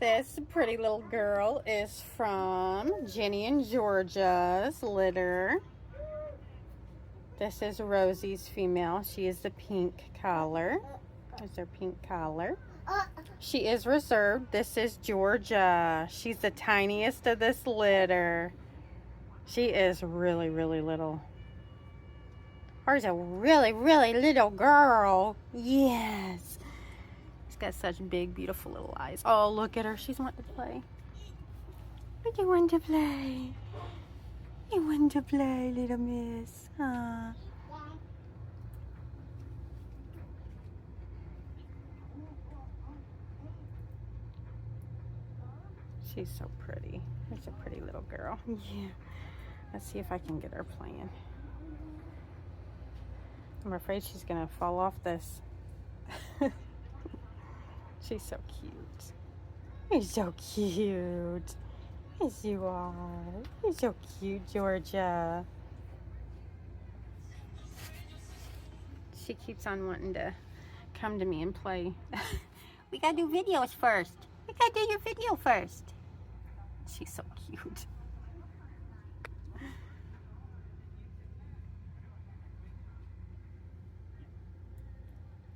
This pretty little girl is from Jenny and Georgia's litter. This is Rosie's female. She is the pink collar. There's her pink collar. She is reserved. This is Georgia. She's the tiniest of this litter. She is really, really little. Hers a really, really little girl. Yes. She's got such big, beautiful little eyes. Oh, look at her. She's wanting to play. What do you want to play? You want to play, little miss? Huh? She's so pretty. She's a pretty little girl. Yeah. Let's see if I can get her playing. I'm afraid she's gonna fall off this. She's so cute. You're so cute. Yes, you are. You're so cute, Georgia. She keeps on wanting to come to me and play. We gotta do videos first. We gotta do your video first. She's so cute.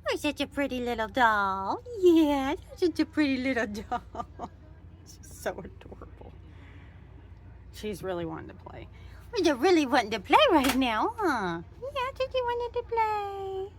You're such a pretty little doll. Yeah, you're such a pretty little doll. She's so adorable. She's really wanting to play. You're really wanting to play right now, huh? Yeah, did you wanted to play?